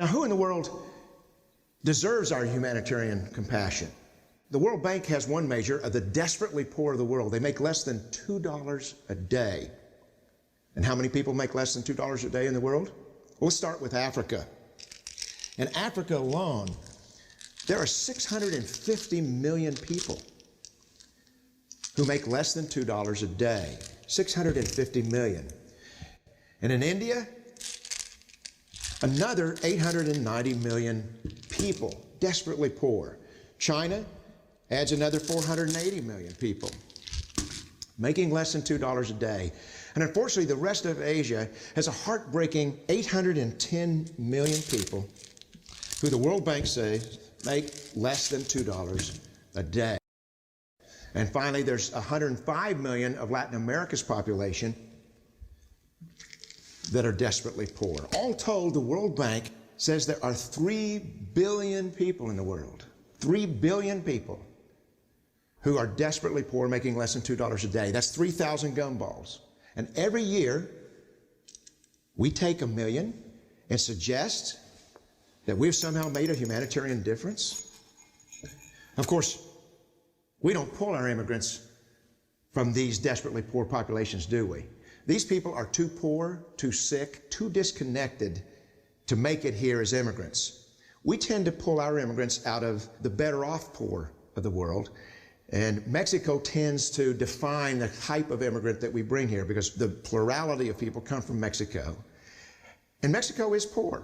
Now, who in the world deserves our humanitarian compassion? The World Bank has one measure of the desperately poor of the world. They make less than $2 a day. And how many people make less than $2 a day in the world? Well, let's start with Africa. In Africa alone, there are 650 million people who make less than $2 a day. 650 million. And in India, another 890 million people, desperately poor. China adds another 480 million people, making less than $2 a day. And unfortunately, the rest of Asia has a heartbreaking 810 million people who the World Bank says make less than $2 a day. And finally, there's 105 million of Latin America's population that are desperately poor. All told, the World Bank says there are 3 billion people in the world, 3 billion people who are desperately poor, making less than $2 a day. That's 3,000 gumballs. And every year, we take 1 million and suggest that we've somehow made a humanitarian difference. Of course, we don't pull our immigrants from these desperately poor populations, do we? These people are too poor, too sick, too disconnected to make it here as immigrants. We tend to pull our immigrants out of the better off poor of the world, and Mexico tends to define the type of immigrant that we bring here because the plurality of people come from Mexico. And Mexico is poor.